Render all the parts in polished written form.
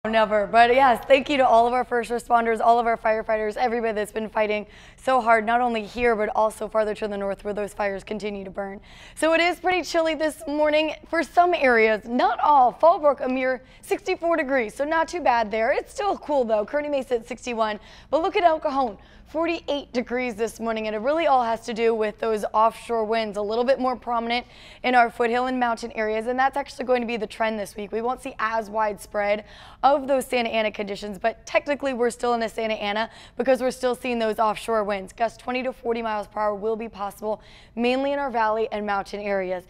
Never, but yes, thank you to all of our first responders, all of our firefighters, everybody that's been fighting so hard, not only here, but also farther to the north where those fires continue to burn. So it is pretty chilly this morning for some areas, not all. Fallbrook, a mere 64 degrees, so not too bad there. It's still cool though. Kearney Mesa at 61, but look at El Cajon. 48 degrees this morning, and it really all has to do with those offshore winds, a little bit more prominent in our foothill and mountain areas, and that's actually going to be the trend this week. We won't see as widespread of those Santa Ana conditions, but technically we're still in a Santa Ana because we're still seeing those offshore winds. Gusts 20 to 40 miles per hour will be possible, mainly in our valley and mountain areas.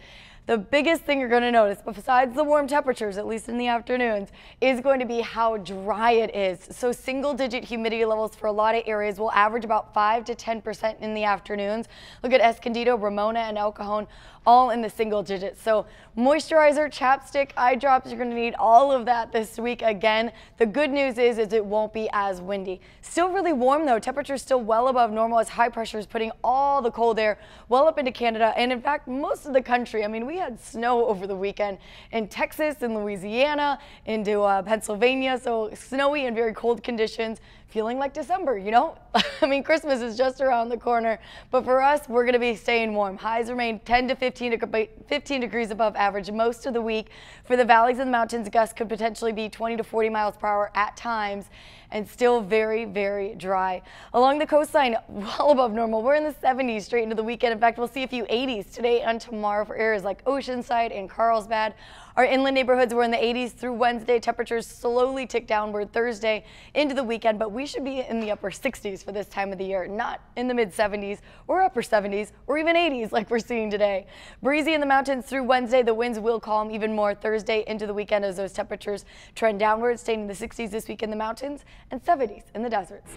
The biggest thing you're going to notice, besides the warm temperatures, at least in the afternoons, is going to be how dry it is. So single-digit humidity levels for a lot of areas will average about 5 to 10% in the afternoons. Look at Escondido, Ramona, and El Cajon, all in the single digits. So moisturizer, chapstick, eye drops, you're going to need all of that this week again. The good news is it won't be as windy. Still really warm though. Temperatures still well above normal as high pressure is putting all the cold air well up into Canada and in fact most of the country. I mean, we had snow over the weekend in Texas, in Louisiana, into Pennsylvania, so snowy and very cold conditions. Feeling like December, you know? I mean, Christmas is just around the corner, but for us, we're going to be staying warm. Highs remain 10 to 15 degrees above average most of the week. For the valleys and the mountains, gusts could potentially be 20 to 40 miles per hour at times, and still very, very dry. Along the coastline, well above normal. We're in the 70s straight into the weekend. In fact, we'll see a few 80s today and tomorrow for areas like Oceanside and Carlsbad. Our inland neighborhoods were in the 80s through Wednesday. Temperatures slowly tick downward Thursday into the weekend, but we should be in the upper 60s for this time of the year, not in the mid 70s or upper 70s or even 80s like we're seeing today. Breezy in the mountains through Wednesday. The winds will calm even more Thursday into the weekend as those temperatures trend downward, staying in the 60s this week in the mountains and 70s in the deserts.